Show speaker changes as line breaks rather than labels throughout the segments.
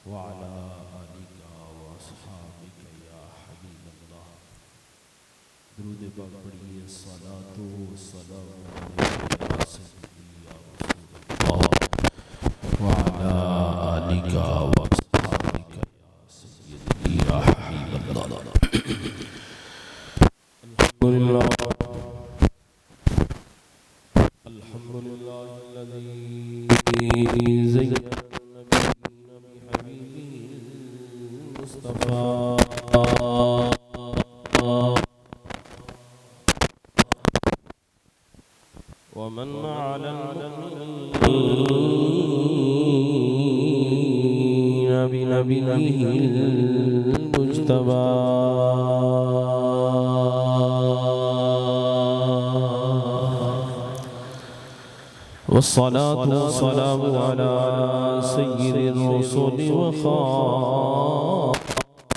वअला आलिका व अस्हाबिका या हबीब अल्लाह। दुरूद पाक पढ़िए। सलातो सलामु अलैका या सय्यदी या रसूल अल्लाह वअला आलिका व अस्हाबिका या सय्यदी या हबीब अल्लाह। अल्हम्दुलिल्लाह अल्हम्दुलिल्लाहिल्लज़ी ज़य्यना नबिय्यना बिहबीबिहिल मुस्तफ़ा वमन अलल मुमिनीना बिनबिय्यिहिल मुज्तबा वस्सलातु वस्सलामु अला सय्यिदिर रसूल व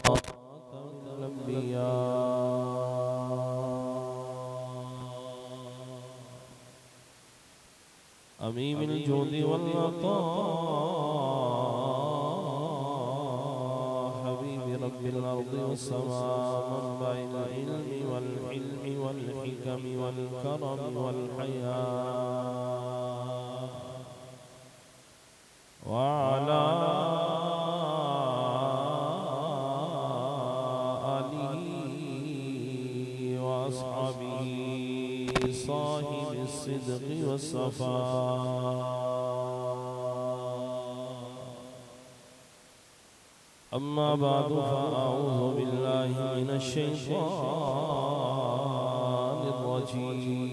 खातमिल अंबिया अमीमिल जुदी वल अता हबीबि रब्बिल अर्दि वस्समा मनबइल इल्मी वल हिल्मी वल हिकमी वल करमी वल हया वअला आलिहि व अस्हाबिहि साहिबिस सिद्क़ि वस्सफ़ा। अम्मा बादु फ़अऊज़ु बिल्लाहि मिनश शैतानिर रजीम।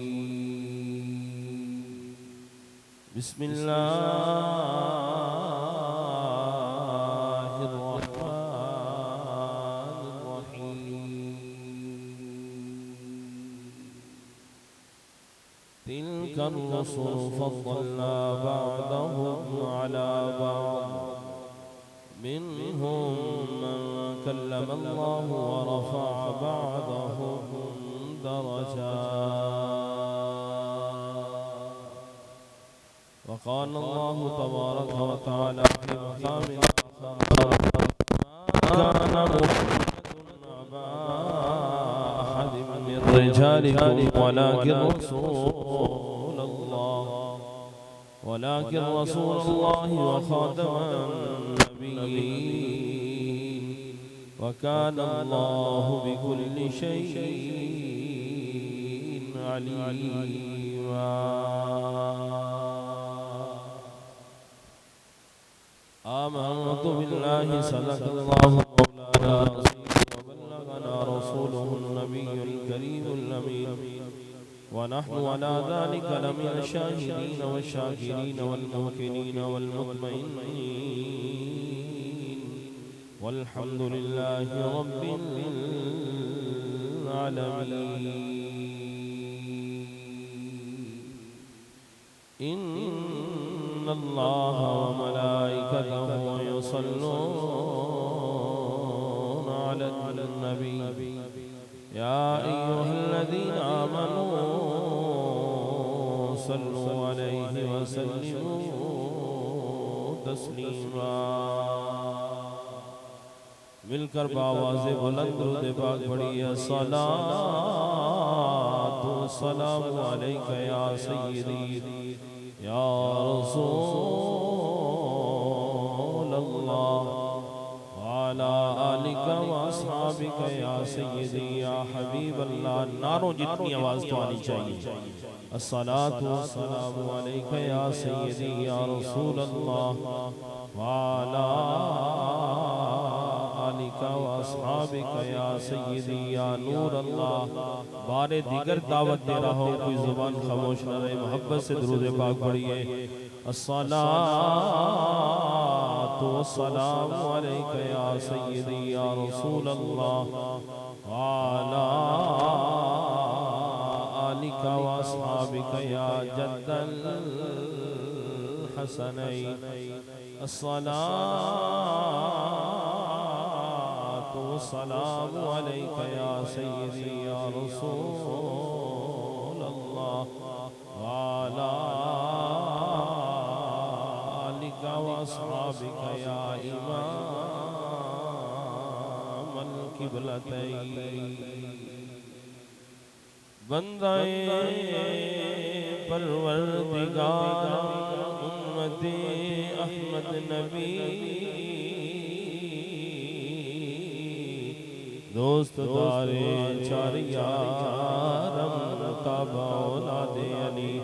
बिस्मिल्लाहिर रहमानिर रहीम। तिल्कर रुसुल फ़द्दलना बअदहुम अला बअद मिनहुम मन कल्लमा अल्लाहु व रफ़अ बअदहुम दरजात। वक़ाल अल्लाहु तबारक व तआला फ़ी मक़ामिन आख़र मा कान मुहम्मदुन अबा अहदिम मिन रिजालिकुम वलाकिन रसूलल्लाहि व ख़ातमन नबिय्यीन व कान अल्लाहु बिकुल्लि शैइन अलीमा। आमनतु बिल्लाहि सदक़ल्लाहु मौलाना व बल्लगना रसूलुहुन नबियुल करीमुल अमीन व नहनु अला ज़ालिका लमिन शाहिदीन व शाकिरीन वल मुकिनीन वल मुत्मईनीन वल्हम्दुलिल्लाहि रब्बिल आलमीन। इन्नल्लाह व मलाइकतहु युसल्लूना अलन नबी या अय्युहल्लज़ीना आमनू सल्लु अलैहि व सल्लिमू तस्लीमा। मिलकर बावाज़े बुलंद दुरूद पाक पढ़िए। सलातु सलामु अलैका या सय्यदी या रसूल अल्लाह वअला आलिका व अस्हाबिका या सय्यदी या हबीब अल्लाह। नारों जितनी आवाज़ तो आनी चाहिए। अस्सलातु वस्सलामु अलैका या सय्यदी या रसूल अल्लाह वअला आलिका व अस्हाबिका या सय्यदी या नूर अल्लाह। बारे दिगर दावत दे रहा हो, कोई ज़ुबान खामोश न रहे। मोहब्बत से दुरूद पाक पढ़िए। अस्सलातु वस्सलामु अलैका या सय्यदी या रसूल अल्लाह वअला आलिका व अस्हाबिका या जद्दल हसनैन। अस्सलातु वस्सलामु अलैका या सय्यदी या रसूल अल्लाह वअला आलिका व अस्हाबिका या इमामल क़िबलतैन। बंदाए परवरदिगार उम्मते अहमद नबी, दोस्त दारे चारियारम काबा औलादे अली,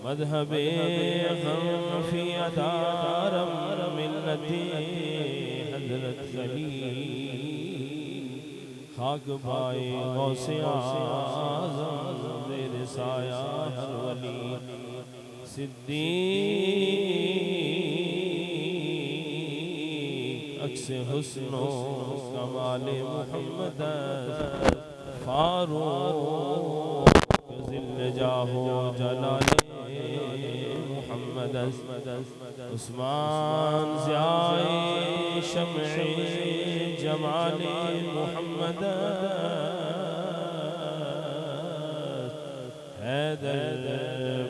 मज़हबे हनफी अदारम मिल्लते हज़रत खलील, खाक पाए गौसे आज़म ज़ेरे साया हर वली, सिद्दीक़ अक्स हुस्नो कमाले मुहम्मद, फारूक ज़िल्ल जाहो जलाले मुहम्मद, उस्मान ज़ियाए शम्ए जमाले मुहम्मद, हैदर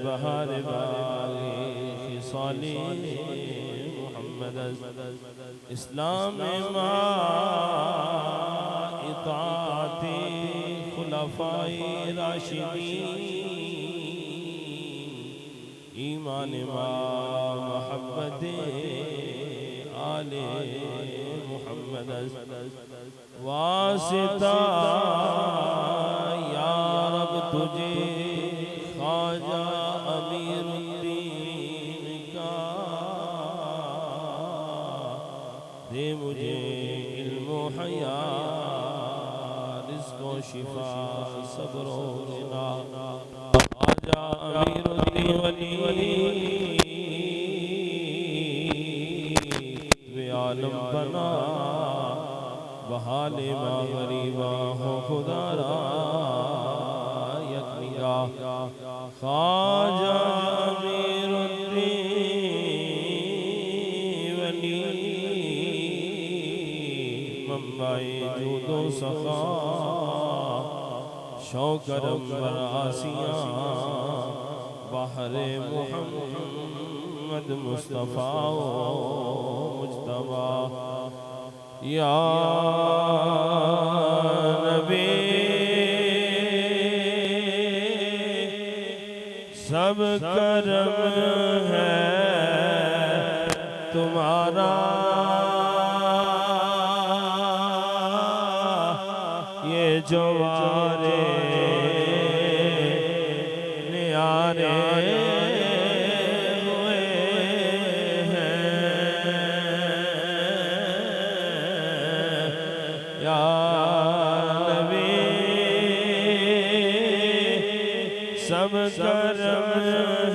बहार बागे खिसाले मुहम्मद, इस्लाम इताअते खुलफाए राशिदीन, ईमान मोहब्बते आले मुहम्मद, वासिता या रब तुझे ख्वाजा अमीरुद्दीन का, दे मुझे इल्म हया रिज़्क़ शिफा सब्र गिना, ख्वाजा अमीरुद्दीन वली वे आलम बना, बहाले मा गरीबा हो खुदारा यकनिगा, ख्वाजा अमीरुद्दीन वली मंबाए जूदो सखा, शौकरम बरासिया बहरे मुहम्मद मुस्तफ़ा मुज्तबा, या नबी सब करम है तुम्हारा, ये जवारे न्यारे हुए हैं, या नबी सब करम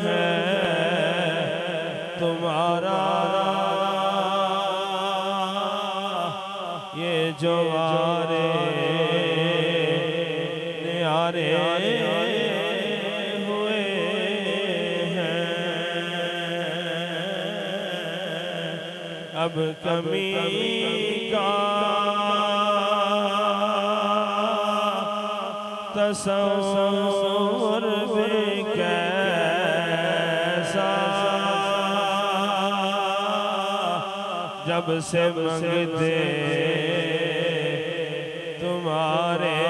है तुम्हारा, ये जवारे न्यारे हुए हैं। अब कमी का तसव्वुर भी कैसा, जब से मंगते तुम्हारे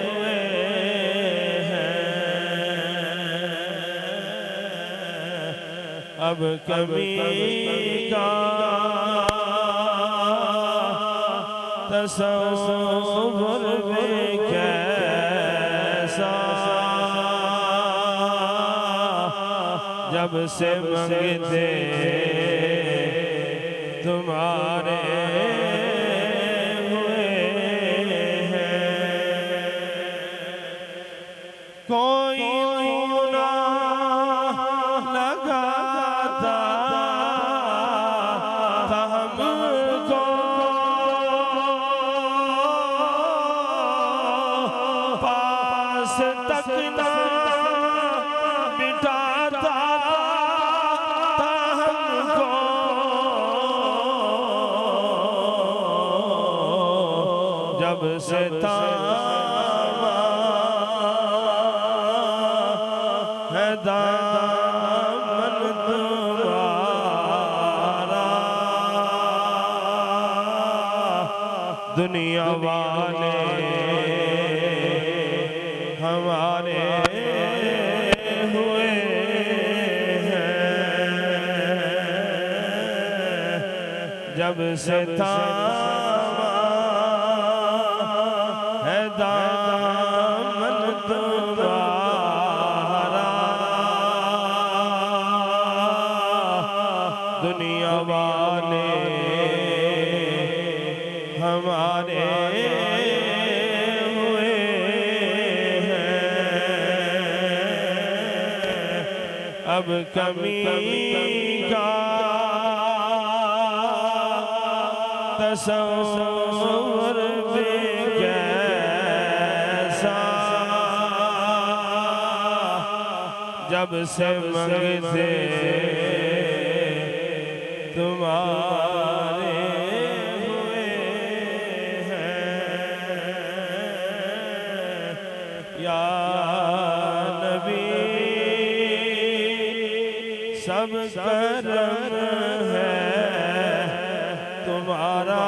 हुए हैं। अब कभी का तसव्वुर भी कैसा, जब से मंगते तुम्हारे हुए हैं। कोई ना लगाता था हमको, पास तक ना बिठाता था हमको, जब से थामा है दामन तुम्हारा, दुनिया वाले हमारे हुए हैं, जब से थामा है दामन तुम्हारा, दुनिया वाले हमारे हुए हैं, अब कमी का तस्वर भी कैसा, जब से मंगते तुम्हारे हुए हैं, या नबी सब करम है तुम्हारा,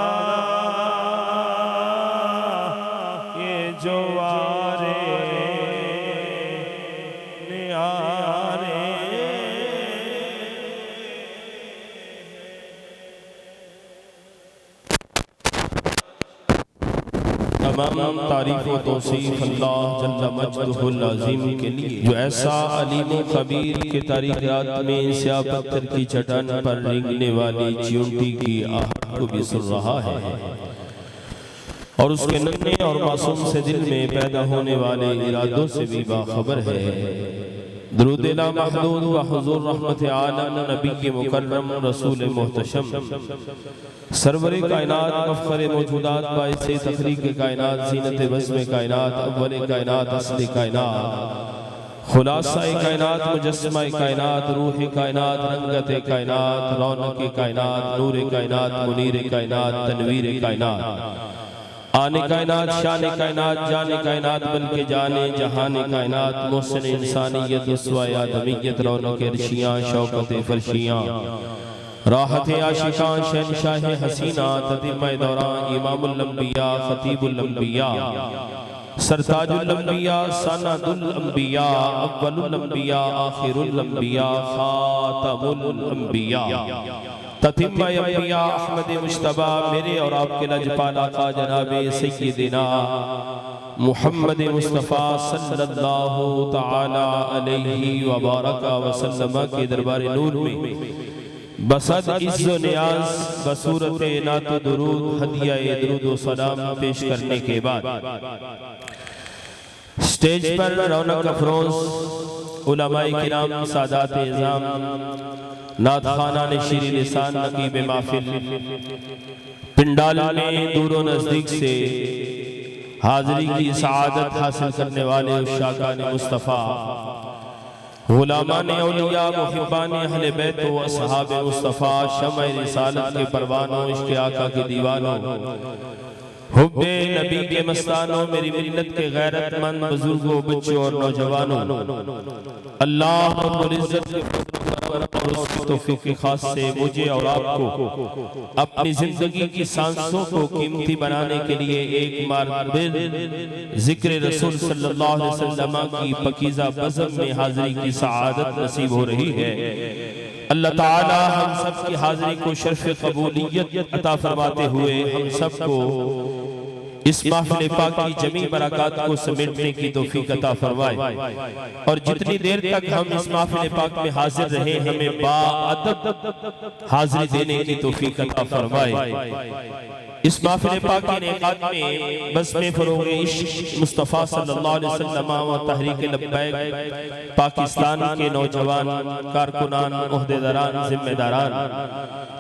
ये जो वारे नियारे तमाम तारीफ व तौसीफ अल्लाह जल्ल मजदुहुल अज़ीम के लिए, जो ऐसा अलीम खबीर के तारीख़ात में स्याह पत्थर की चट्टान पर रेंगने वाली चींटी की आहट को भी सुन रहा है और उसके नन्हे और मासूम से दिल में पैदा होने वाले इरादों से भी बाखबर है। दुरूद ला महदूद व हुज़ूर रहमत आलम नबी के मुकर्रम रसूल मुहतशम सरवरे कायनात मफ़ख़रे मौजूदात बाइसे तख़लीक़ कायनात ज़ीनत बज़्म कायनात अव्वल कायनात असली कायनात खुलासा कायनात मुजस्समा कायनात रूह कायनात रंगत कायनात रौनक कायनात नूर कायनात मुनीर कायनात तनवीर कायनात आने कायनात शान कायनात जाने कायनात बल्कि जाने जहान कायनात मोहसिन इंसानियत उसवा आदमियत रौनक अर्शियां शौकत फर्शियां राहत आशिकां शहनशाह हसीना ततिमा दौरान इमामुल अंबिया खतीबुल अंबिया सरताजुल अंबिया सनदुल अंबिया अव्वलुल अंबिया आखिरुल अंबिया खातमुल अंबिया ततिम्मा अंबिया अहमद मुश्तबा मेरे और आपके लजपाल आका जनाबे सय्यदिना मुहम्मद मुस्तफ़ा सल्लल्लाहु तआला अलैहि व बारका व सल्लम के दरबार नूर में बसद इज़्ज़ो नियाज़ बसूरत नात दुरूद हदिया दुरूद व सलाम पेश करने के बाद स्टेज पर रौनक अफरोज उलमाए किराम सादात इज़ाम नात खाना ने शीरी लिसान नकीब महफिल पिंडाल में दूरों नजदीक से हाजिरी की सआदत हासिल करने वाले उशाकान मुस्तफ़ा गुलामान औलिया मुहिब्बान अहले बैत व असहाब मुस्तफ़ा शम्अ रिसालत के परवानों इश्क़ आका के दीवानों हुब्बे नबी के मस्तानों मेरी मिल्लत के गैरतमंद बुजुर्गों बच्चों और नौजवानों, अल्लाह रब्बुल इज़्ज़त के और उसकी तौफीक के खास से मुझे और आपको अपनी जिंदगी की सांसों को कीमती बनाने के लिए एक मरतबा जिक्र रसूल सल्लल्लाहु अलैहि वसल्लम की पकीज़ा बज़म में हाज़िरी की सआदत नसीब हो रही है। अल्लाह ताला हम सब की हाज़िरी को शर्फ़ क़बूलियत अता फरमाते हुए हम सबको इस महफ़िल पाक की जमी बरक़ात को समेटने की तौफ़ीक़ अता फरमाए और जितनी देर तक हम इस महफ़िल पाक में हाजिर रहे हमें बाअदब हाज़िरी देने की तौफ़ीक़ अता फरमाए। इस महफ़िल पाक के इनेक़ाद में बस में फ़रोग़ इश्क़ मुस्तफ़ा सल्लल्लाहु अलैहि वसल्लम व तहरीक लब्बैक पाकिस्तान के नौजवान कारकुनान ओहदेदारान ज़िम्मेदारान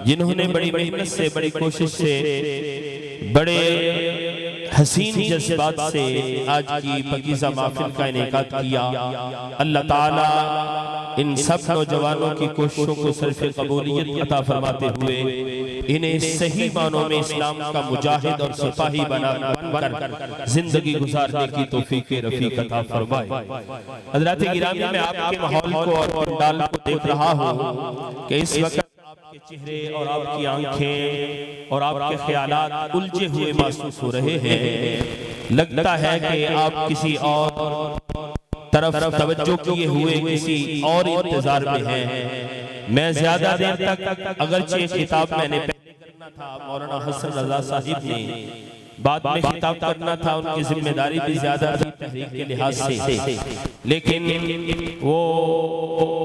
जिन्होंने बड़ी मेहनत से बड़ी कोशिश से बड़े हसीन जज्बात से आज की पकीज़ा महफ़िल का इनेक़ाद किया, अल्लाह ताला इन सब नौजवानों की कोशिशों को सर्फ़ क़बूलियत अता फरमाते हुए इन्हें सही मानों में इस्लाम का मुजाहिद और सिपाही बनकर जिंदगी गुजारने की तौफ़ीक़ रफ़ीक़ अता फरमाए। हज़रात गिरामी में आपके माहौल को और पंडाल को देख रहा हूँ कि इस वक्त आपके चेहरे और आपकी आंखें और आपके ख्यालात उलझे हुए महसूस हो रहे हैं। लगता है कि आप किसी और तरफ तवज्जो किए हुए किसी और इंतजार में हैं। मैं ज्यादा देर तक अगरचे खिताब मैंने पहले करना था, मौलाना हसन रजा साहिब ने बाद में खिताब करना था, उनकी जिम्मेदारी भी ज्यादा थी तहरीक के लिहाज से, लेकिन वो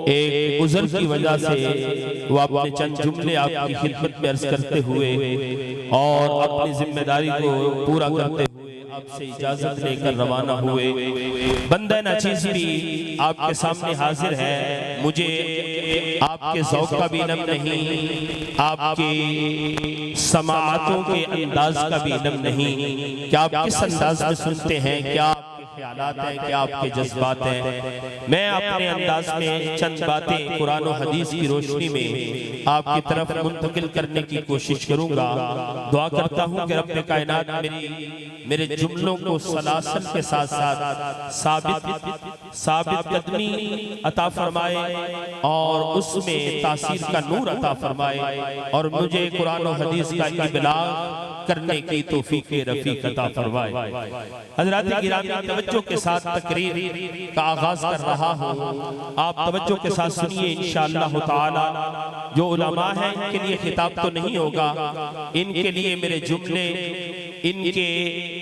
एक उज़र की वजह से वो अपने चंद जुमले आपकी खिदमत में अर्ज करते हुए और अपनी जिम्मेदारी को पूरा करते हुए आपसे इजाजत लेकर रवाना हुए। बंदा नाचीज़ भी आपके सामने हाजिर है। मुझे आपके ज़ौक़ का भी इल्म नहीं, आपकी समाअतों के अंदाज का भी इल्म नहीं कि आप किस अंदाज में सुनते हैं, क्या ख्यालात हैं, क्या आपके जज्बात हैं। मैं अपने अंदाज में चंद बातें कुरान और हदीस की रोशनी में आपकी तरफ मुंतकिल करने की कोशिश करूंगा। दुआ करता हूं कि रब्बे कायनात मेरे जुमलों को सलासल के साथ साथ साबित कदमी अता फरमाए और उसमें तासीर का नूर अता फरमाए और मुझे कुरान और हदीस का इबलाग करने की तौफीक रफीक अता फरमाए। हज़रात गिरामी, तवज्जो के साथ तकरीर का आगाज कर रहा हूँ। आप तवज्जो के साथ सुनिए इंशाअल्लाह ताला। जो उलमा हैं इनके लिए खिताब तो नहीं होगा, इनके लिए मेरे जुमले इनके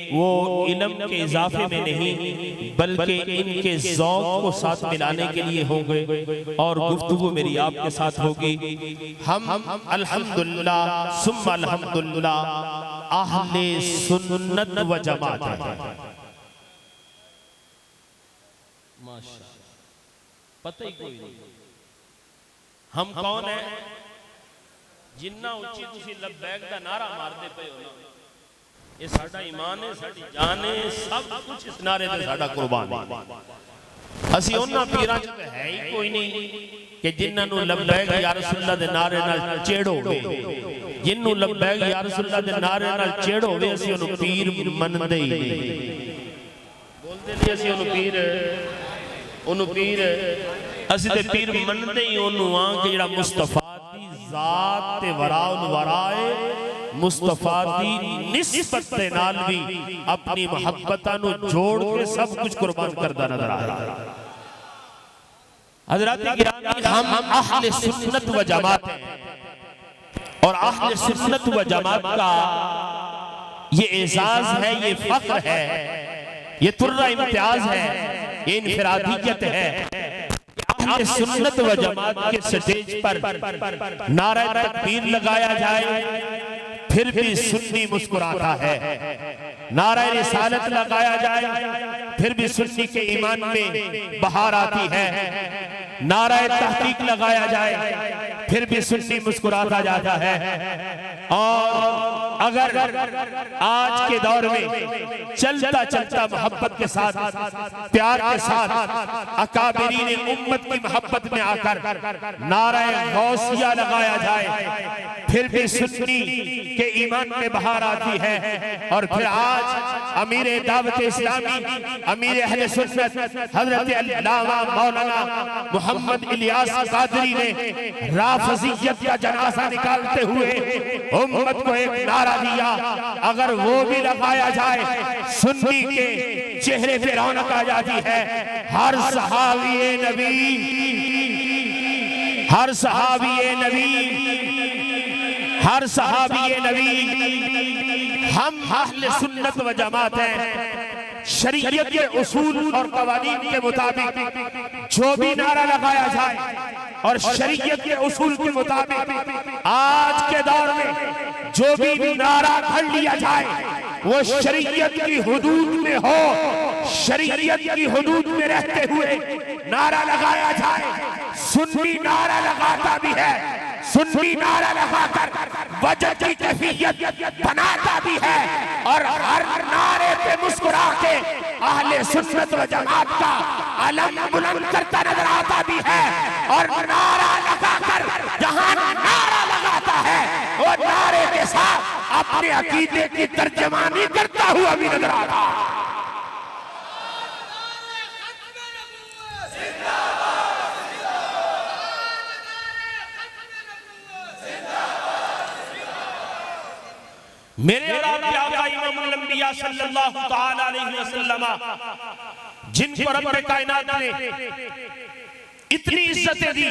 वो इल्म के इजाफे में नहीं बल्कि इनके ज़ौक़ को साथ मिलाने के लिए होंगे और गुफ्तगू मेरी आपके साथ होगी। हम अल्हम्दुलिल्लाह सुम्मा अल्हम्दुलिल्लाह अहले सुन्नत व जमात है। माशाअल्लाह, पता ही कोई नहीं हम कौन है। जिन्ना उच्ची तुसी लब्बैक दा नारा मारदे पे हो ना, ये साडा ईमान है, साडी जान है, सब कुछ इस नारे ते साडा कुर्बान है। असी उन्हां पीरां च ते है ही कोई नहीं कि जिन्हां नूं लब्बैक या रसूलुल्लाह दे नारे नाल चेड़ो होवे। जिन्नू लब्बैक या रसूलुल्लाह दे नारे नाल चेड़ो होवे असी उन्हूं पीर मनदे ही नहीं। बोलदे नहीं असी उन्हूं पीर असी ते पीर मनदे ही उन्हूं आ कि जिहड़ा मुस्तफा दी जात ते वराउल वराए मुस्तफा दी निस्बत दे नाल भी अपनी मुहब्बतां नूं जोड़ के सब कुछ कुर्बान करदा नजर आ रहा है। हज़रात गिरामी, हम अहले सुन्नत व जमात हैं और अहले सुन्नत व जमात का ये एजाज है, ये फख्र है, ये तुर्रा इम्तियाज है, ये इनफरादियत है। अहले सुन्नत व जमात के स्टेज पर नारा तकबीर लगाया जाए फिर भी सुन्नी मुस्कुराता है। नारा रिसालत लगाया जाए फिर भी सुन्नी के ईमान में बहार आती है। नारा तहकीक लगाया जाए फिर भी सुन्नी मुस्कुराता जाता है। और अगर आज के दौर में चलता चलता मोहब्बत के साथ प्यार के साथ अकाबरीन उम्मत की मोहब्बत में आकर नारा गौसिया लगाया जाए फिर भी सुन्नी के ईमान में बहार आती है। और फिर आज अमीर दावत इस्लामी, अमीर अहले सुन्नत हजरत अल्लामा मौलाना मोहम्मद इलियास कादरी ने राफज़ियत का जनाजा निकालते हुए उम्मत को एक नारा दिया, अगर वो भी लगाया जाए सुन्नी के चेहरे पे रौनक आ जाती है। हर सहाबी नबी, हर सहाबी नबी, हर सहाबी नबी, हम अहले सुन्नत व जमात हैं। शरीयत के उसूल और कवानीन के मुताबिक जो भी नारा लगाया जाए और शरीयत के उसूल के मुताबिक आज के दौर में जो भी नारा घड़ लिया जाए वो शरीयत की हुदूद में हो, शरीयत की हुदूद में रहते हुए नारा लगाया जाए। सुन्नी नारा लगाता भी है, सुन्नी नारा लगाकर वजह की कैफियत बनाता भी है और हर नारे पे मुस्कुरा के अहले सुन्नत व जमात का अलम बुलंद करता नजर आता भी है। और नारा लगाकर जहां नारा लगाता है वो नारे के साथ अपने अकीदे की तर्जमानी करता हुआ भी नजर आता है। मेरे और आपके आका इमामुल अंबिया सल्लल्लाहु तआला अलैहि वसल्लम जिन पर रब्बे कायनात ने इतनी इज्जतें दी,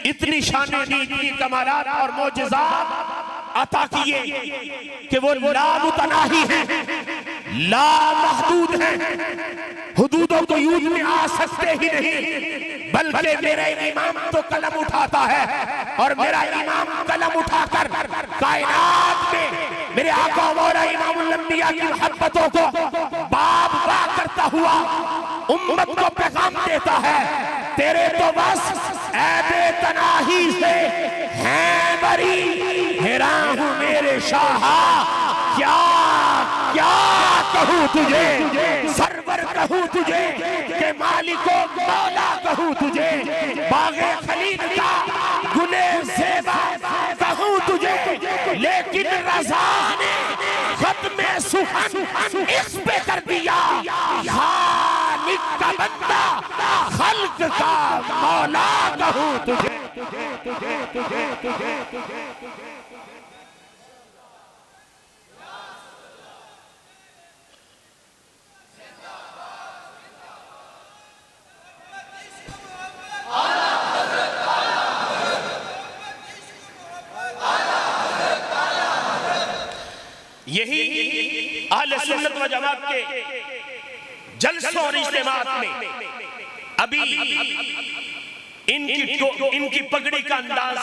इतनी शानें दी, इतनी कमालात और मोजज़ात अता किए कि वो लामुतनाही हैं, लामहदूद हैं, हुदूदों को यूज में आ सकते ही नहीं। बल्कि मेरा इमाम तो कलम उठाता है और मेरा इमाम कलम उठाकर कायनात में मेरे आका मौला इमामुल अंबिया की मोहब्बतों को बाब बा करता हुआ उम्मत को पैगाम देता है। तेरे तो बस ऐबे तनाही से हैं बरी, हेरा हूं मेरे शाहा, क्या क्या कहूं तुझे, सरवर कहूं तुझे के मालिको मौला कहूं तुझे, बागे खलील का गुले ज़ेबा कहूं तुझे, लेकिन रज़ा ने खत्मे सुखन इस पे कर दिया, खालिक का बंदा खल्क का मौला कहूं तुझे। यही अहले सुन्नत व जमात के जलसों और इज्तिमात में अभी इनकी पगड़ी का अंदाज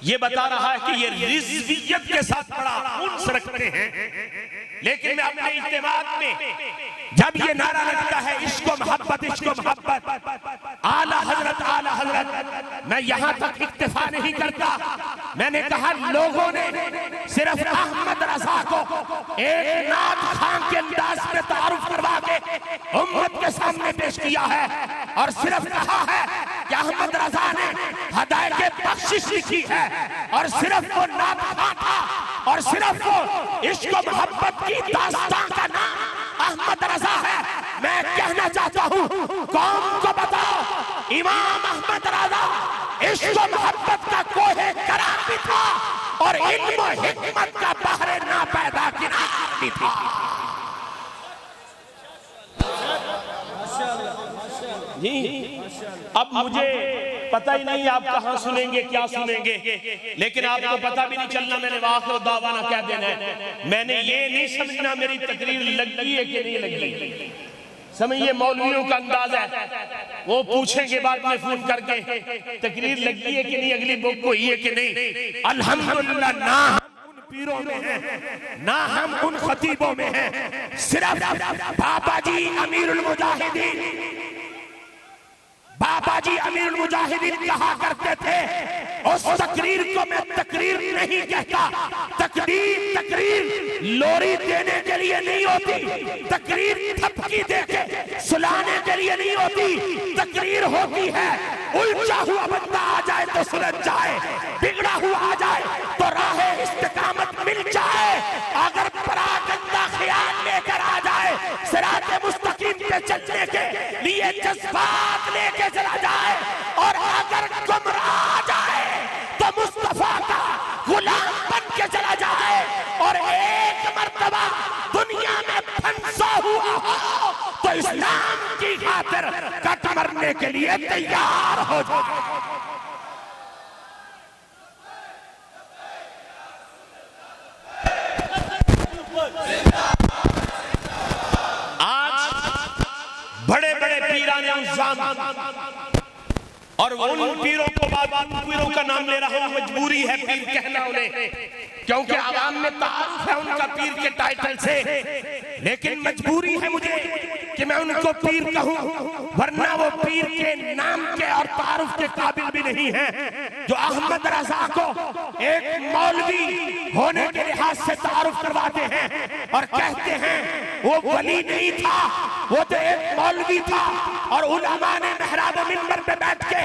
ये बता रहा है कि ये रिज़वियत के साथ बड़ा उन्स रखते हैं। लेकिन मैं अपने इज्तिमात में जब ये नारा लगता है इश्क़ो मोहब्बत, इश्क़ो मोहब्बत, आला हजरत, मैं यहां तक इक्तिफा नहीं करता। मैंने कहा लोगों ने सिर्फ अहमद रज़ा को एक नात खां के अंदाज में तारुफ करवा के उम्मत के सामने पेश किया है और सिर्फ कहा है कि अहमद रज़ा ने हदायत बख्शिश लिखी है और सिर्फ वो नात खां था और सिर्फ वो इश्क़ो मोहब्बत की दास्तां का नाम अहमद रज़ा है। मैं कहना चाहता हूँ कौम को बताओ, इमाम अहमद रज़ा इश्क़ो मोहब्बत का कोहे करार भी था और इल्म व हिकमत का बहरे ना पैदा किनार भी था। जी अब मुझे पता ही नहीं आप कहाँ सुनेंगे, क्या सुनेंगे, लेकिन आपको पता भी नहीं चलना मैंने वाखिर दावाना कह देना है। मैंने ये नहीं समझना मेरी तकरीर लगी है कि नहीं लगी। समझिए मौलवियों का अंदाज है, वो पूछेंगे बाद में फोन करके तकरीर लगी है कि नहीं, अगली बुक को ही है कि नहीं। अल्हम्दुलिल्लाह ना हम उन पीरों में हैं, ना हम उन खतीबों में हैं, सिर्फ बाबा जी अमीरुल मुजाहिदीन, बाबा जी अमीरुल मुजाहिदीन कहा करते थे उस तकरीर को मैं तकरीर नहीं कहता। तकरीर लोरी देने के लिए नहीं होती, तकरीर थपकी देके सुलाने के लिए नहीं होती। तकरीर होती है उलझा हुआ बंदा आ जाए तो सुलझ जाए, बिगड़ा हुआ आ जाए तो राहे इस्तिकामत मिल जाए, अगर परागंदा ख्याल लेकर आ जाए सिराते मुस्तकीम पे चलने के लिए जज्बात लेके चला जाए, और अगर गुमराह आ जाए तो मुस्तफा का गुलाम बन के चला जाए, और एक मर्तबा दुनिया में फंसा हुआ हो तो इस्लाम की खातिर कट मरने के लिए तैयार हो जाए। आज बड़े बड़े पीराने और उन पीरों को पीरों का नाम ले रहा हूं, मजबूरी है पीर कहना उन्हें, क्योंकि आवाम में तारुफ है उनका पीर के टाइटल से, लेकिन मजबूरी है मुझे कि मैं उनको पीर कहूं, वरना वो पीर के नाम के और तारुफ के काबिल भी नहीं है। जो अहमद रज़ा को एक मौलवी होने के लिहाज से तारुफ करवाते हैं और कहते हैं वो वली नहीं था, वो तो एक मौलवी था, और उलमा ने मेहराब मिंबर पे बैठ के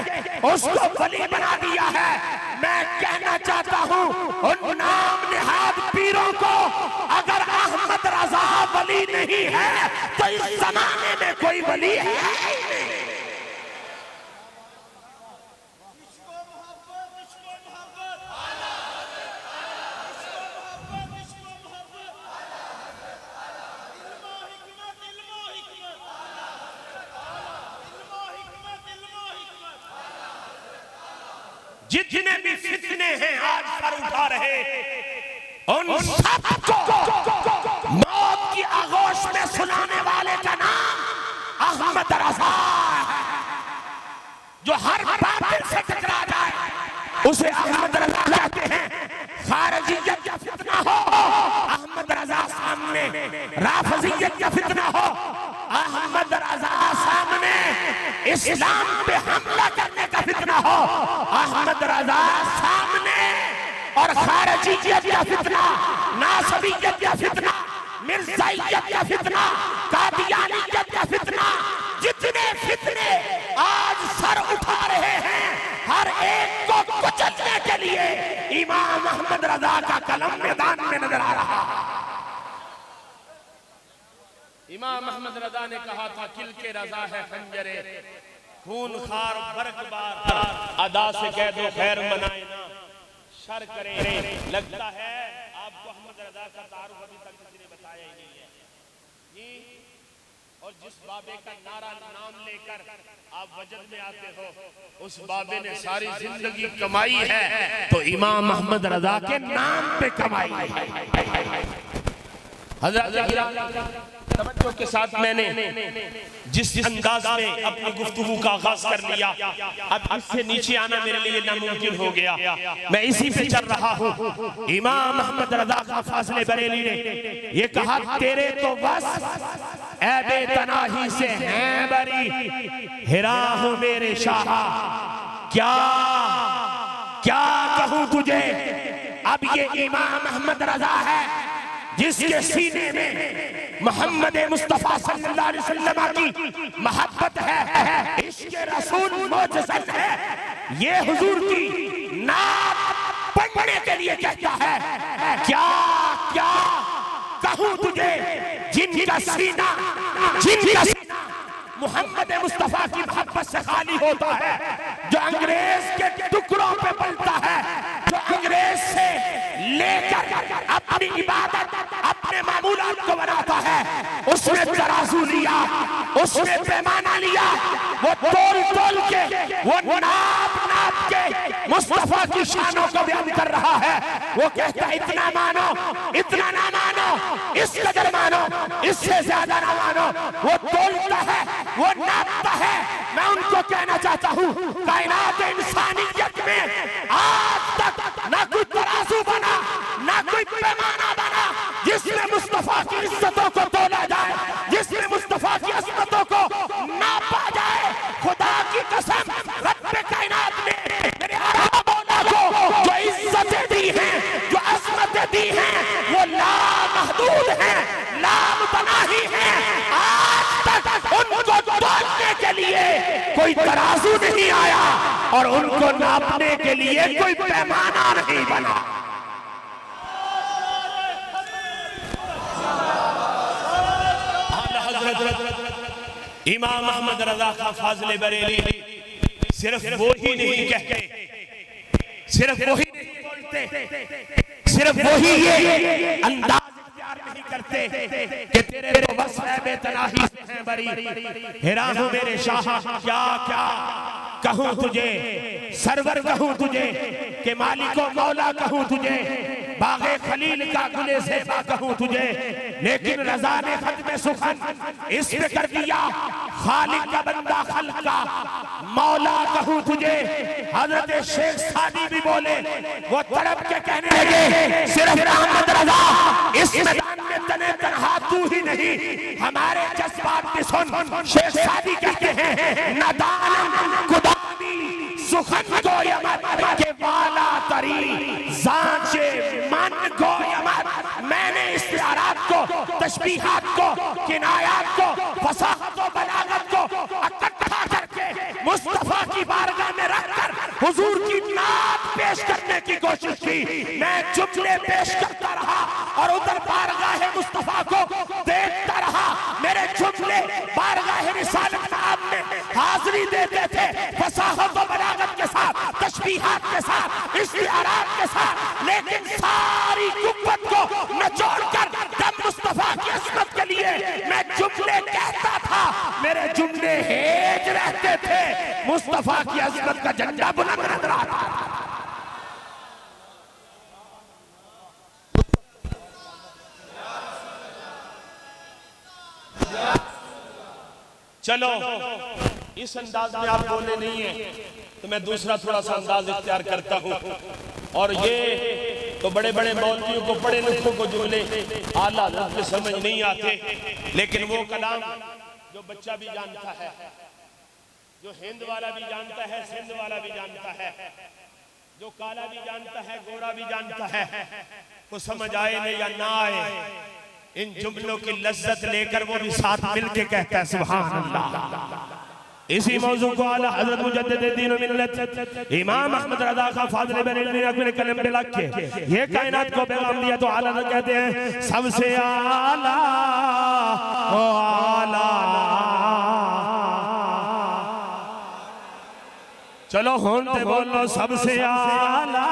उसको वली बना दिया है। मैं कहना चाहता हूं उन नाम निहाद पीरों को, अगर अहमद रज़ा वली नहीं है तो इस जमाने में कोई वली है नहीं।
जितने भी फितने हैं आज सर उठा रहे, उन सबको मौत की आगोश में सुनाने वाले का नाम अहमद रजा है। जो हर बातिल से टकरा जाए उसे अहमद रजा कहते हैं। खारजियत का फितना हो, अहमद रजा सामने। राफजियत का फितना हो, अहमद रजा सामने। इस्लाम पे हमला करने का फितना हो, अहमद रजा सामने। और खारजियत का फितना, नासबियत का फितना, मिर्जाइयत का फितना, कादियानियत का फितना, जितने फितने आज सर उठा रहे हैं, हर एक को कुचलने के लिए इमाम अहमद रजा का कलम मैदान में नजर आ रहा है। इमाम अहमद रजा ने कहा था, किल के रजा है खंजरे खून खार बरकबार, अदा से कह दो खैर मनाए ना शर करे। लगता है आपको अहमद रजा का तारुफ अभी तक किसी ने बताया ही नहीं है। और जिस बाबे का नारा नाम लेकर आप वजन में आते हो, उस बाबे ने सारी जिंदगी कमाई है, तो इमाम अहमद रजा के नाम पे कमाई है। हज़रत तवज्जो के साथ मैंने जिस अंदाज में अपनी गुफ्तगू का आगाज कर लिया, अब इससे नीचे आना मेरे लिए नामुमकिन हो गया। मैं इसी पे चल रहा हूँ। इमाम अहमद रजा का फाज़िले बरेली ने ये कहा, तेरे तो बस ऐबे तनाही से हैं बरी, हिरा हो मेरे शाह, क्या क्या कहूँ तुझे। अब ये इमाम अहमद रजा है जिसके सीने में मोहम्मद मुस्तफा सल्लल्लाहु अलैहि वसल्लम की मोहब्बत है, इश्क़ रसूल मौजज़न है। ये हुजूर की नात पढ़ने के लिए कहता है, क्या क्या कहूँ तुझे, जिनका सीना मोहम्मद मुस्तफा की मोहब्बत से खाली होता है, जो अंग्रेज के टुकड़ों पे पलता है, जो अंग्रेज से लेकर अपनी इबादत अपने मामूलात को बनाता है, उसने तराजू लिया, उसने पैमाना लिया, वो तोल तोल के, वो नाप नाप के मुस्तफा की शानों को बयान कर रहा है। वो कहता है, इतना मानो, इतना ना मानो, इस कदर मानो, इससे ज्यादा ना मानो। वो तोलता है, वो नापता है। मैं उनको कहना चाहता हूँ, कायनात इंसानियत में आज तक ना कोई तराजू बना, ना कोई पैमाना बना जिसमें मुस्तफा की इज्जतों को तोला जाए, जिसमें मुस्तफा की अज़मतों को नापा जाए। खुदा की कसम, रब्बे कायनात ने मेरे आका मौला को जो इज्जतें दी हैं, जो अज़मतें दी हैं, वो लामहदूद हैं, लामतनाही हैं। आज तक उनको तोलने के लिए कोई तराजू नहीं आया और उनको नापने के लिए कोई पैमाना नहीं बना। इमाम अहमद रजा का फाज़िले बरेली सिर्फ वो ही नहीं कहते, सिर्फ वही नहीं बोलते, सिर्फ वही ये अंदाज नहीं करते कि तेरे तो बस ऐबे तनाही से हैं बरी, हिरा हो मेरे शाह, क्या क्या कहूँ तुझे, सरवर कहूँ तुझे, कि मालिको मौला कहूँ तुझे, बागे खलील का गुले ज़ेबा कहूँ तुझे। लेकिन रजा ने खत्म सुखन इस पे कर दिया, खालिक का बंदा खल्क का मौला कहूँ तुझे। हजरत शेख सादी भी बोले, वो तड़प के कहने लगे, सिर्फ अहमद रजा इस मैदान में तने तनहा तू ही नहीं, हमारे जज्बात भी सुन। शेख सादी कहते हैं, नदान खुदानी सुखन गोयमत के वाला तरी जांचे मन गोयमत। मैंने इस्तिआरात को, तशबीहात को, किनायात को, फसाहत और बलागत को इकट्ठा करके मुस्तफा की बारगाह में रखकर हुजूर की नात पेश करने की कोशिश की। मैं जुमले पेश करता रहा और उधर बारगाह मुस्तफा को देखता रहा। मेरे जुमले बारगाह रिसालत में हाजिरी देते थे, फसाहत और बलागत के साथ, तशबीहात के साथ, इस्तिआरात के साथ, लेकिन सारी कुव्वत को नचोड़कर दम मुस्तफा की अज़मत के लिए मैं जुमले कहता था। मेरे जुमले हेज रहते थे, मुस्तफा की अज़मत का झंडा बुलंद नजर आता था। चलो इस अंदाज में आप बोले नहीं है तो मैं दूसरा थोड़ा सा अंदाज इख्तियार करता हूँ। और ये तो बड़े बड़े मौलवियों को, पढ़े लिखों को जुमले आला हज़रत समझ नहीं आते, लेकिन वो कलाम जो बच्चा भी जानता है, जो हिंद वाला भी जानता है, सिंध वाला भी जानता है, जो काला भी जानता है, गोरा भी जानता है, वो समझ आए न या ना आए, इन जुमलों की लज्जत लेकर वो भी साथ मिलके कहता है सुभान अल्लाह। इसी मौजू को आला हज़रत मुजद्दिद दीन व मिल्लत इमाम अहमद रज़ा खां फाज़िल बरेलवी ने अपने कलम पे लिख के ये कायनात को पैगाम दिया तो आला कहते हैं सबसे आला ओ आला। चलो होंते बोलो सबसे आला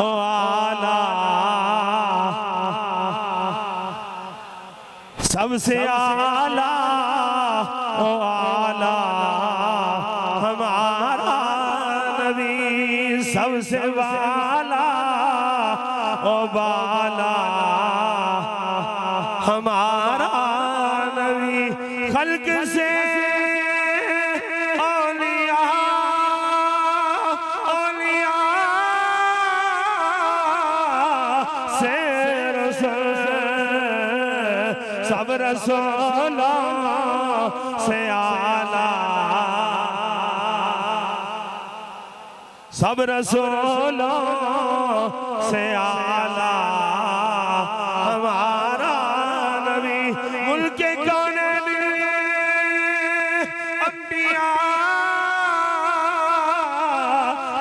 ओ आला, सबसे आला ओ आला हमारा नबी, सबसे वाला ओ बाला हमारा नबी। खल्क से औलिया औलिया से रसूल सब रसूलों से आला, सब रसूलों से आला हमारा नबी। मुल्क कौनैन अंबिया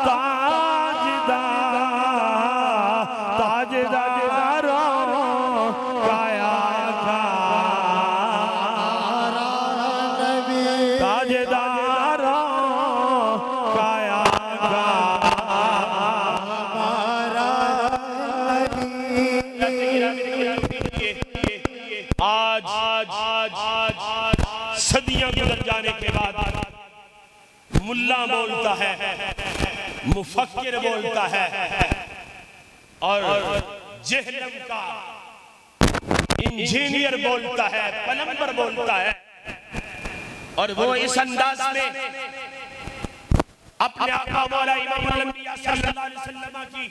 ताजदार ताजदारों का आका, ताजदारों का आका हमारा नबी। आज सदियां गुजर जाने के बाद मुल्ला बोलता है, मुफक्किर बोलता है और जहलम का इंजीनियर बोलता है, प्लम्बर बोलता है, और वो इस अंदाज में अपने आका मौला इमामुल अंबिया सल्लल्लाहु अलैहि वसल्लम की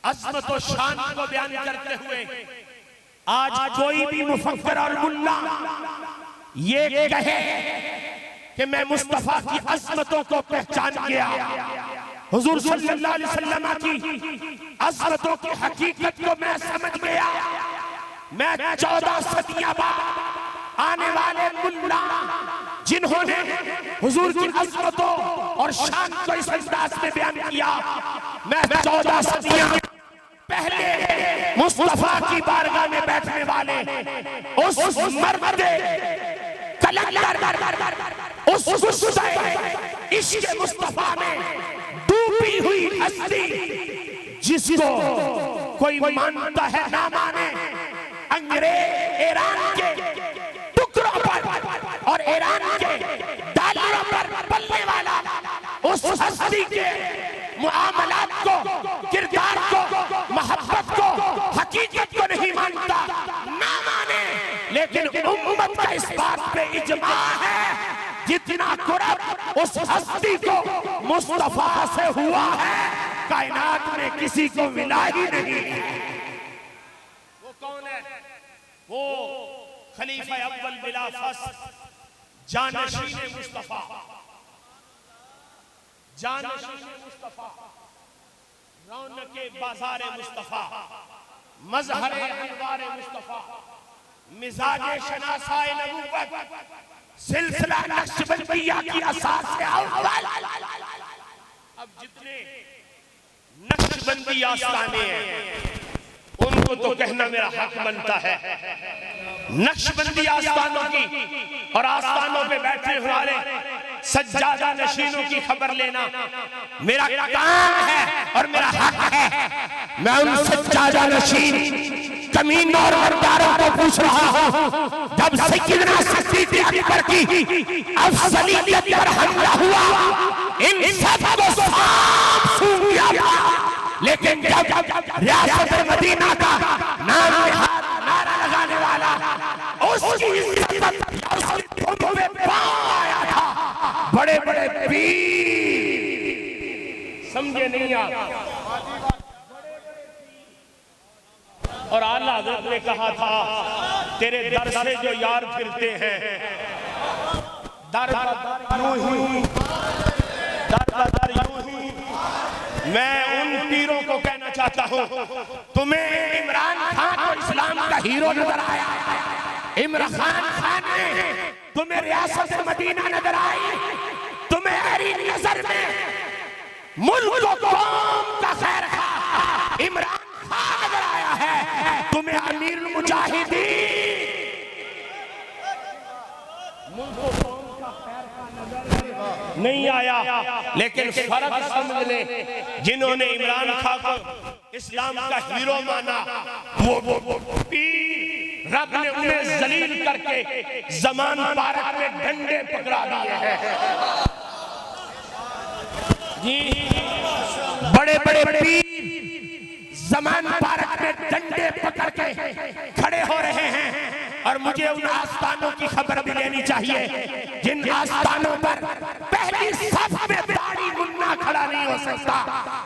अज़मत और शान को बयान करते हुए आज कोई भी मुफक्किर और मुल्ला ये कहे कि मैं मुस्तफा की अज़मतों को पहचान गया, हुजूर सल्लल्लाहु अलैहि वसल्लम की अज़मतों की हकीकत को मैं समझ गया, मैं 14 सदियां बाद आने वाले मुल्ला जिन्होंने हुजूर की अज़मतों और शान को इस अंदाज में बयान किया, मैं 14 सदियां पहले मुस्तफा की बारगाह में बैठने वाले उस मर्द कलंदर, उस गुस्से इश्क़ मुस्तफा में डूबी हुई हस्ती जिसको कोई मानता है ना माने, अंग्रेज ईरान के टुकड़ों पर और ईरान के डॉलरों पर पलने वाला उस हस्ती के मुआमलात को, किरदार को, मोहब्बत को, हकीकत को नहीं मानता, ना माने, लेकिन उम्मत का इस बात पे इजमा है जितना कुर्ब उस हस्ती को मुस्तफा से हुआ है कायनात में किसी को मिला ही नहीं। वो कौन है? वो खलीफा अव्वल बिला फस्ल जानशीन मुस्तफा, जानशीन मुस्तफा, रौनके बाज़ारे मुस्तफा, मज़हरे अनवारे मुस्तफा, मिजाजे शनासाए नबूवत, सिलसिला नक्शबंदिया की असास से अव्वल। अब जितने नक्शबंदी आस्ताने हैं उनको तो कहना मेरा हक बनता है, नक्शबंदी आस्तानों की और आस्तानों पे बैठे वाले सज्जादा नशीनों की खबर लेना मेरा काम है और मेरा हक है। मैं उन सज्जादा नशीन कमीनों और मर्दारों को पूछ रहा हूँ, जब सैयदना सिद्दीक़ अकबर की अफ़ज़लियत पर हमला हुआ इन सबको सांप सूंघ गया था, लेकिन जब रियासत मदीना का नाम नारा लगाने वाला उसकी इज्जत बड़े बड़े पीर समझे नहीं आप। और आला हज़रत ने कहा था तेरे दर से जो यार फिरते हैं दर यूं ही दर यूं ही। मैं उन पीरों को कहना चाहता हूं तुम्हें इमरान खान को इस्लाम का हीरो नजर आया, इमरान खान ने तुम्हें रियासत मदीना नजर आई, तुम्हें मेरी नजर में मुल्क कौम का खैर खा इमरान खान नजर आया है, तुम्हें अमीर मुजाहिदीन मुल्क कौम का खैर खा नजर नहीं आया। लेकिन फर्क समझ ले, जिन्होंने इमरान खान को इस्लाम का हीरो माना वो पीर रब ने उन्हें जलील करके ज़मान पारक में डंडे पकड़ा दिए हैं। जी बड़े बड़े पीर ज़मान पारक में डंडे पकड़ के खड़े हो रहे हैं। और मुझे उन आस्थानों की खबर भी लेनी चाहिए जिन आस्थानों पर पहली सफ में दाढ़ी मुन्ना खड़ा नहीं हो सकता,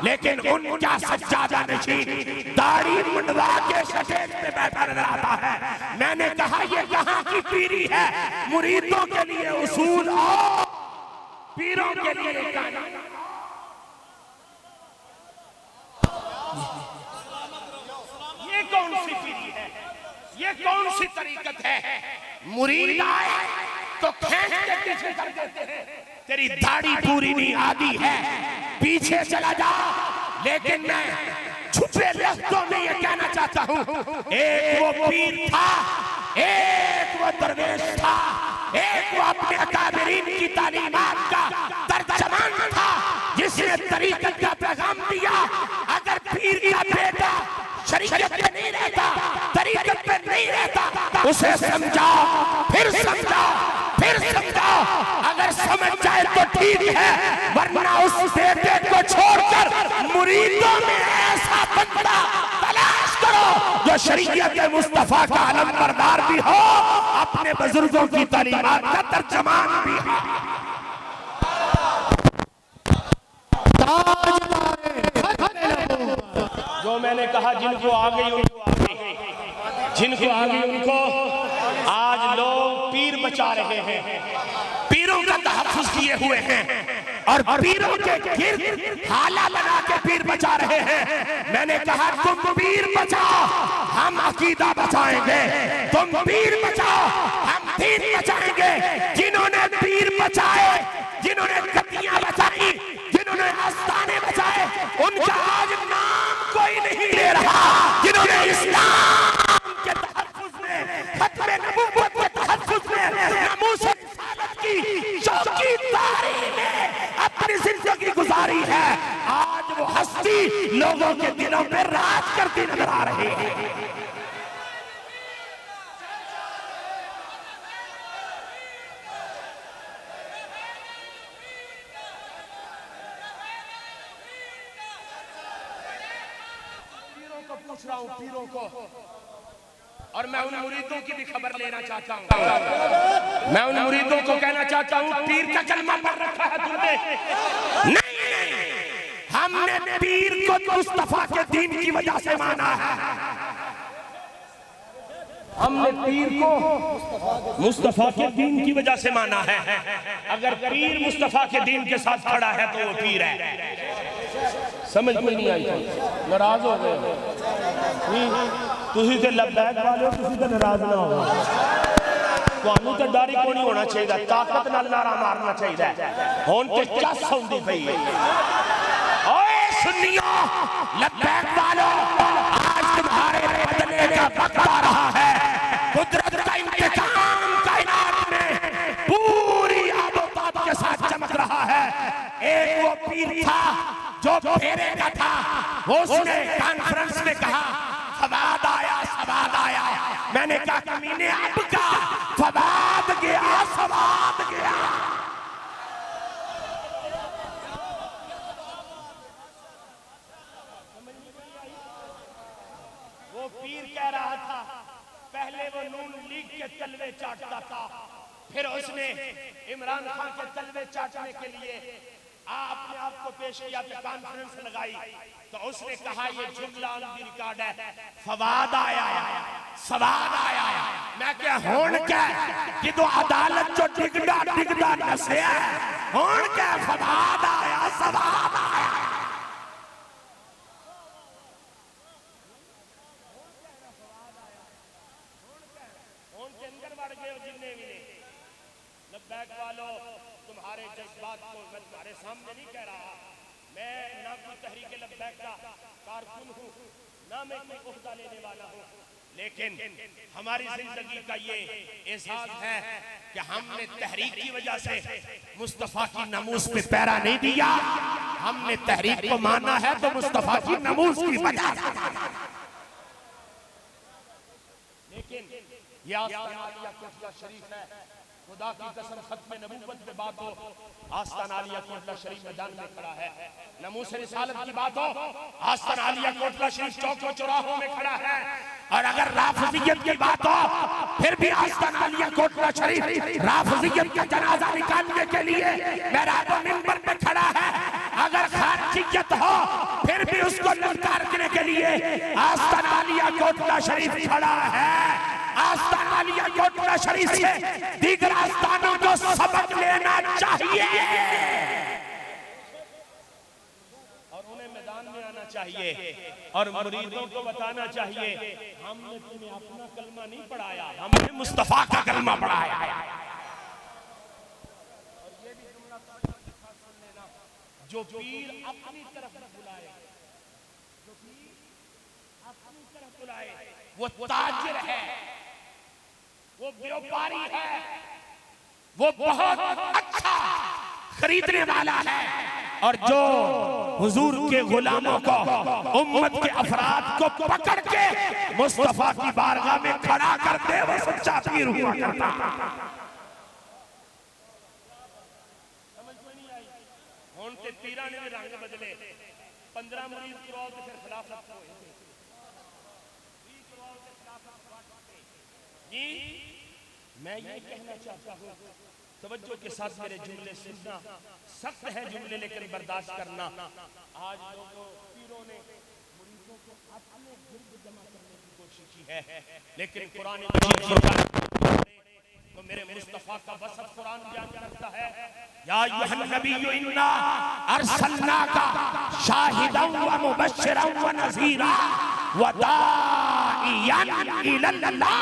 लेकिन उनका सज्जादा नशीन दाढ़ी मुंडवा के स्टेज पे बैठा नजर आता है। मैंने कहा ये कहां की पीरी है? मुरीदों के लिए उसूल और पीरों के लिए कानून। ये कौन सी पीरी है? ये कौन सी तरीकत है? मुरीद आए तो खींच के पीछे कर देते हैं, तेरी दाढ़ी पूरी नहीं आदि है, पीछे चला जा। लेकिन मैं छुपे लफ्जों में ये कहना चाहता हूं, एक वो पीर था, एक वो दरवेश था, एक वो अपने अकाबरीन की तालीमात का तर्जमान था जिसने तरीकत का पैगाम दिया। अगर पीर का बेटा शरीयत में नहीं रहता, तरीकत में नहीं रहता, उसे समझाओ, फिर समझाओ, फिर समझाओ। अगर समझ जाए तो ठीक है, वरना उस बेटे को छोड़कर मुरीदों में ऐसा बंदा तलाश करो जो शरीयत मुस्तफा का अलमबरदार भी हो, अपने बुजुर्गों की तालीमात का तर्जमान भी हो। जो मैंने कहा जिनको आ गई उनको आ गई, जिनको आ गई उनको। आज लोग पीर बचा रहे हैं, पीरों का तहफ्फुज़ किए हुए हैं और पीरों के गिर्द हाला बना के पीर बचा रहे हैं। मैंने कहा तुम पीर बचाओ, हम अकीदा बचाएंगे, तुम पीर बचाओ, हम दीन बचाएंगे। जिन्होंने पीर बचाए, जिन्होंने गद्दियां बचाई, जिन्होंने आस्थाने बचाए, उनका आज नाम कोई नहीं ले रहा। जिन्होंने इस्लाम के तहफ्फुज़ में, खत्मे नबूवत के तहफ्फुज़ में, नामूस-ए रिसालत की चौकीदारी में अपनी जिंदगी गुजारी है, आज वो हस्ती लोगों के दिलों में राज करती नजर आ रही है। पूछ रहा हूं पीरों को, और मैं उन मुरीदों की भी खबर लेना चाहता हूं। मैं उन मुरीदों को कहना चाहता हूं, पीर का कलमा पढ़ रखा है तुमने? नहीं, हमने पीर को मुस्तफा के दीन की वजह से माना है। हमने पीर को मुस्तफा के दीन की वजह से माना है। अगर पीर मुस्तफा के दीन के साथ खड़ा है तो वो पीर है। समझ में नहीं आई? नाराज हो गए? तुसी ते लब्बैक वाले हो, तुसी ते नाराज ना हो। ਤੁਹਾਨੂੰ ਤੇ ਡਰ ਹੀ नहीं होना चाहिए, ताकत नाल नारा मारना चाहिए। हुण ते चस आउंदी पई है। ओए सुन्नियों, लब्बैक वालों, आज तुम्हारे बदले का वक्त आ रहा है। कुदरत का इंतकाम कायनात में पूरी आबोताब के साथ चमक रहा है। एक वो पीर था जो फेरे का था, उसने कॉन्फ्रेंस में कहा फवाद आया, सवाद आया। मैंने कहा कमीने आपका फवाद गया, सवाद गया। वो पीर कह रहा था, पहले वो नून लीग के तलवे चाटता था, फिर उसने इमरान खान के तलवे चाटने के लिए अपने आप को पेश किया तो कॉन्फ्रेंस लगाई तो उसने कहा ये जुमला ऑन द रिकॉर्ड है, फवाद आया सवाद आया। मैं क्या होन क्या कि तो अदालत जो डिगदा डिगदा नसे होन क्या फवाद आया सवाद आया। लब्बैक वालों, तुम्हारे जज्बात को मैं तुम्हारे सामने नहीं कह रहा, मैं ना कोई तहरीक लब्बैक का कारकुन हूँ ना मैं कोई ओहदा लेने वाला हूँ, लेकिन हमारी जिंदगी का ये एहसास है कि हमने तहरीक की वजह से मुस्तफा की नमूस पे पैरा नहीं दिया, हमने तहरीक को माना है तो मुस्तफा की नमूस की वजह से। लेकिन ये आस्ताना आलिया कोटला शरीफ है, खुदा की कसम खत्म नबूवत पे बात हो, आस्ताना आलिया कोटला शरीफ मैदान में खड़ा है। नमूस रिसालत की बात हो, आस्ताना आलिया कोटला शरीफ चौकों चौराहों में खड़ा है। और अगर राफजियत की बात हो फिर भी आस्ताना आलिया कोटला शरीफ राफजियत का जनाजा निकालने के लिए मेहराब मिंबर पे खड़ा है। अगर खारजियत हो फिर भी उसको ललकारने के लिए आस्ताना आलिया कोटला शरीफ खड़ा है। आस्ताना आलिया कोटला शरीफ से दीगर आस्थानों को सबक लेना चाहिए और उन्हें मैदान में आना चाहिए और मुरीदों को बताना चाहिए हमने तुम्हें अपना कलमा नहीं पढ़ाया, हमने मुस्तफा का कलमा पढ़ाया। और ये भी जुमला सुन लेना, जो पीर अपनी तरफ बुलाए, जो पीर अपनी तरफ बुलाए वो ताजिर है, वो व्यापारी है, वो बहुत अच्छा खरीदने वाला है। और जो हुजूर के गुलामों को उम्मत के अफराद को पकड़ के मुस्तफा की बारगाह में खड़ा करते वो सच्चा पीर हुआ करता। समझ में नहीं आई? होन के पीरा ने भी रंग बदले, 15 मुरीद कुरान के फिर खिलाफत हुए जी। मैं ये कहना चाहता हूँ, तवज्जो के साथ मेरे जुमले सुनना, सख्त है जुमले लेकिन बर्दाश्त करना। आज लोगों पीरों ने मुरीदों को अपने गिर्द जमा करने की कोशिश की है, लेकिन कुरान तो मेरे मुस्तफा का वसफ कुरान बयान करता है, या अय्युहन नबिय्यु इन्ना अरसलनाका शाहिदन व मुबश्शिरन व नज़ीरा व दाइयन इलल्लाह।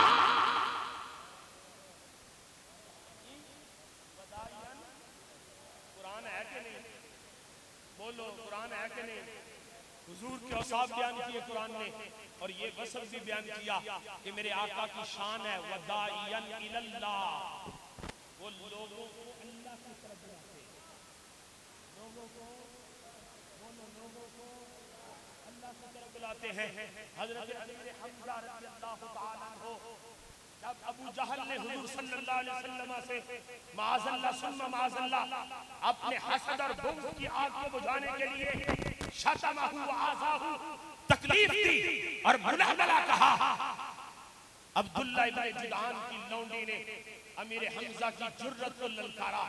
हुजूर के औसाफ बयान किए कुरान ने और ये वसफ भी बयान किया कि मेरे आका की शान है वदाइयन इलल्लाह, वो लोगों को अल्लाह की तरफ बुलाते, लोगों को अल्लाह की तरफ बुलाते हैं। हजरत अमीर हमजा रज़ियल्लाहु ताला अन्हु जब अबू जहल ने हुजूर सल्लल्लाहु अलैहि वसल्लम से माअज़ल्लाह सुम्मा माअज़ल्लाह अपने हसद और बुग़्ज़ की आग को बुझाने के लिए शतमहु व आज़ाहु तकलीफ दी और बुला बुला कहा, अब्दुल्लाह इब्न जुदान की लौंडी ने अमीर हमजा की जुर्रत को ललकारा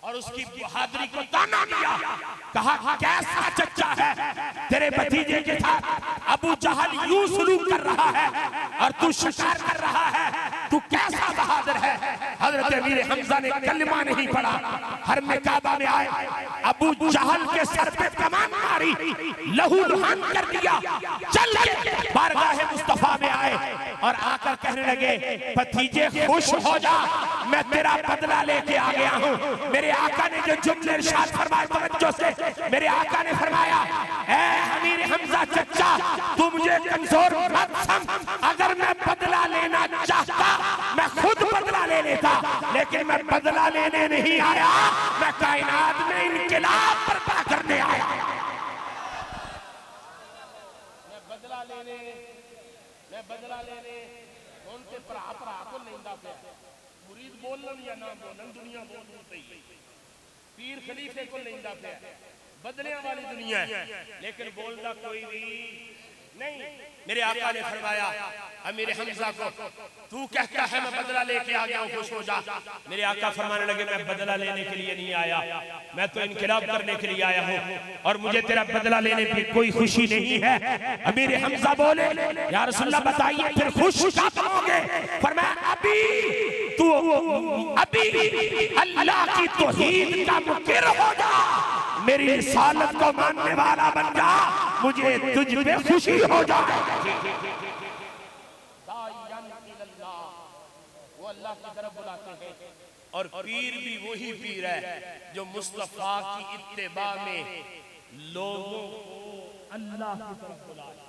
और उसकी बहादुरी को ताना दिया, कहा कैसा चच्चा है तेरे भतीजे के साथ अबू जहल यूं सलूक कर रहा है और तू शिकार कर रहा है, तू कैसा बहादुर है। हजरत अमीर हमजा ने कलमा नहीं पढ़ा, हरम काबा में आए, अबू जहल के सर पे कमान मारी, लहू लुहान कर दिया, चल के बारगाह मुस्तफा में आए और आकर कहने लगे, भतीजे खुश हो जा, मैं तेरा बदला लेके आ गया हूँ। मेरे आका ने जो जुमले इरशाद फरमाए तवज्जो से, मेरे आका ने फरमाया, ऐ अमीर हमजा चच्चा तू मुझे कमजोर मत समझ, अगर मैं बदला लेना चाहता मैं खुद बदला ले लेता, लेकिन मैं बदला लेने नहीं आया, मैं कायनात में इनकलाब बर्पा करने आया। मैं बदला लेने उनके भरा भरा को लेंदा पे मुरीद बोलन या ना बोलन दुनिया बोलनी पई, पीर खलीफे को लेंदा पे बदलियां वाली दुनिया है, लेकिन बोलदा कोई भी नहीं, मेरे आका ने फरमाया अमीर हमजा को, तू कहता है मैं बदला लेके आ गया हूं, खुश हो जा। मेरे आका फरमाने लगे मैं बदला लेने के लिए नहीं आया, मैं तो इनकलाब करने के लिए आया हूं और मुझे तेरा बदला लेने की कोई खुशी नहीं है। अमीर हमजा बोले या रसूलल्लाह बताइए फिर खुश कब होगे? फरमाया अभी तू अभी अल्लाह की तौहीद का मुकिर हो जा, मेरी रिसालत को मानने वाला बन जा, मुझे तुझ पे खुशी हो जाए। वो अल्लाह की तरफ बुलाते हैं और पीर भी वही पीर है जो मुस्तफा की इत्तिबा में लोगों को अल्लाह की तरफ बुलाए।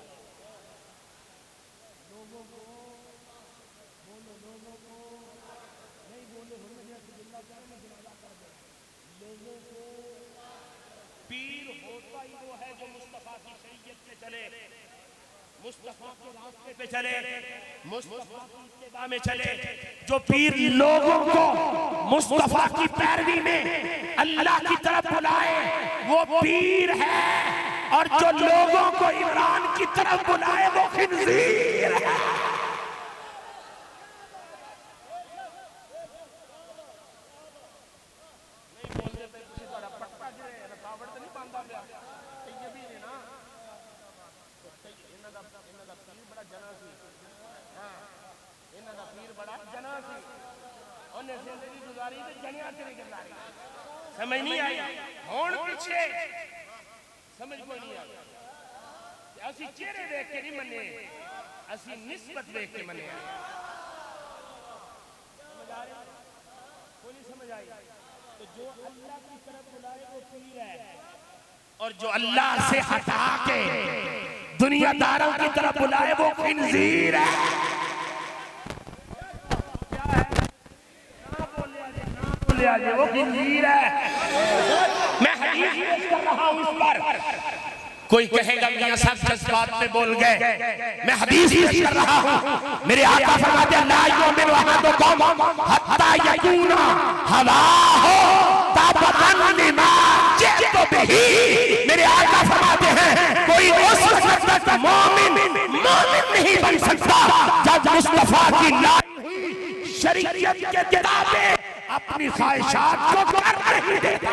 पीर होता ही वो है जो मुस्तफा की शरीयत पे चले, मुस्तफा के रास्ते पे चले, मुस्तफा की इत्तिबा में चले। जो पीर लोगों को मुस्तफा की पैरवी में अल्लाह की तरफ बुलाए वो पीर है, और जो लोगों को इमरान की तरफ बुलाए वो खिंजीर है। समझ नहीं आई होड़ पीछे समझ को नहीं आई। असी चेहरे देख के नहीं मने, असी निस्बत देख के मने। समझ आ रही? कोई नहीं समझ आई? तो जो अल्लाह की तरफ बुलाए वो पीर है, और जो अल्लाह से हटा के दुनियादारों की तरफ बुलाए वो खिंजीर है। वो खिंजीर है। मैं हदीस पेश कर रहा हूं इस पर। कोई कहेगा मियां साहब जज्बात में बोल गए, मैं हदीस पेश कर रहा हूं। मेरे आका फरमाते हैं ला युमिनु अहदुकुम हत्ता यकूना हवाहु ताबअन लिमा जितु बिही। मेरे आका फरमाते हैं कोई उस वक्त तक मोमिन नहीं बन सकता जब मुस्तफा की शरीयत के किताबें अपनी ख्वाहिशात को कर नहीं देता।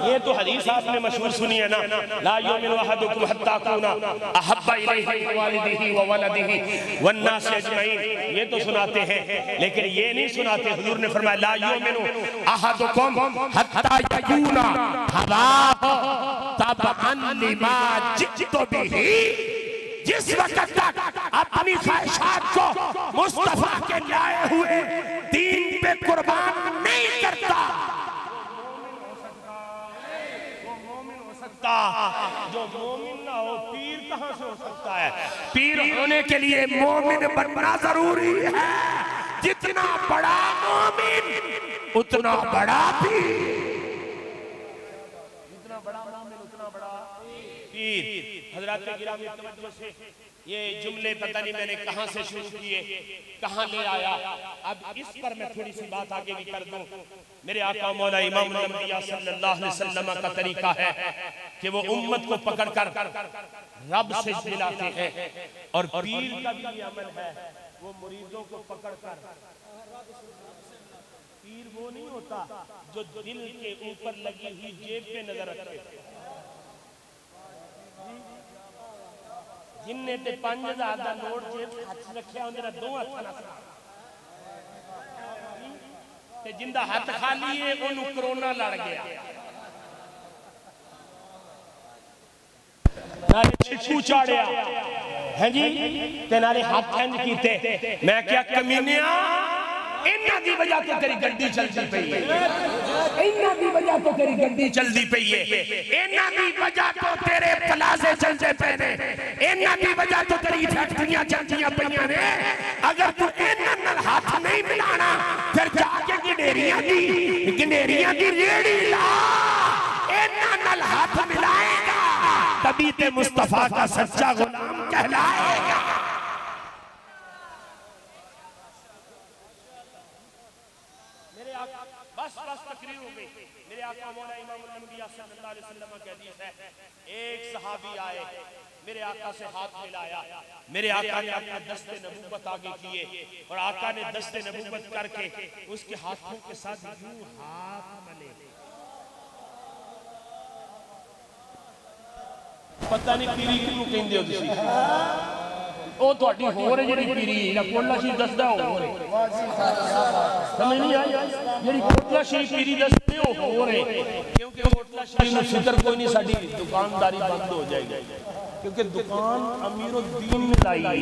ये तो हदीस आपने मशहूर सुनी है ना, ला युमिनु अहदुकुम हत्ता यकूना अहब्बा इलैहि मिन वालिदिही व वलदिही वन्नास अजमईन। ये तो सुनाते हैं, लेकिन ये नहीं सुनाते। हुजूर ने फरमाया ला युमिनु अहदुकुम हत्ता यकूना हवाहु तबअन लिमा जितु बिही। जिस वक्त तक अपनी ख्वाहिशात को मुस्तफा के लाए हुए दीन पे कुर्बान नहीं करता वो मोमिन हो सकता। जो मोमिन ना हो पीर कहां से हो सकता है? पीर होने के लिए मोमिन बनना जरूरी है। जितना बड़ा मोमिन उतना बड़ा पीर, जितना बड़ा मोमिन उतना बड़ा पीर। हज़रात गिरामी तवज्जो से ये जुमले पता नहीं मैंने कहां से शुरू किए, कहां ले आया। अब इस पर मैं थोड़ी सी बात आगे भी कर दूं। मेरे आका मौला इमाम अल-अंबिया सल्लल्लाहु अलैहि वसल्लम का तरीका है कि वो उम्मत को पकड़कर रब से मिलाते हैं, और पीर का भी अमल है वो मुरीदों को पकड़कर। पीर वो नहीं होता जो दिल के ऊपर लगी हुई जेब पे नजर रखे। जिन्ने ते 5000 का नोट जेब हाथ रखिया उन्हें दो हाथ ना ते जिंदा हाथ खाली है ओनू कोरोना लड़ गया। नाले छिछू चाड़िया हैं जी ते नाले हाथ इंज कीते। मैं क्या कमीनिया इन्हां दी वजह तो तेरी गड्डी चलदी पई है, इन्हां दी वजह तो तेरी गड्डी चलदी पई है, इन्हां दी वजह तो तेरे प्लाजे चलदे पे ने, इन्हां दी वजह तो तेरी फैक्ट्रियां चलदियां पईयां ने। अगर तू इन्हां नाल हाथ नहीं मिलाना फिर जाके गिनेरियां दी रेड़ी ला, इन्हां नाल हाथ मिलाएगा तभी ते मुस्तफा का सच्चा गुलाम कहलाएगा। बस बस तकरीर हो गई। मेरे आका मौला इमामुल अंबिया सल्लल्लाहु अलैहि वसल्लम की हदीस है, एक सहाबी आए, मेरे आका से हाथ मिलाया, मेरे आका ने अपना दस्ते नबूवत आगे किए और आका ने दस्ते नबूवत करके उसके हाथों के साथ यूं हाथ मले। पता नहीं पीरी किनू कहंदे हो तुसी, ਉਹ ਤੁਹਾਡੀ ਹੋਰ ਜਿਹੜੀ ਪੀਰੀ ਜਿਹੜਾ ਕੋਟਲਾ ਸ਼ਰੀਫ ਦੱਸਦਾ ਹੋਰ ਹੈ, ਸਮਝ ਨਹੀਂ ਆਈ? ਜਿਹੜੀ ਕੋਟਲਾ ਸ਼ਰੀਫ ਪੀਰੀ ਦੱਸਦੇ ਉਹ ਹੋਰ ਹੈ, ਕਿਉਂਕਿ ਕੋਟਲਾ ਸ਼ਰੀਫ ਨੂੰ ਫਿਕਰ ਕੋਈ ਨਹੀਂ, ਸਾਡੀ ਦੁਕਾਨਦਾਰੀ ਬੰਦ ਹੋ ਜਾਏਗੀ, क्योंकि दुकान अमीरुद्दीन ने लाई।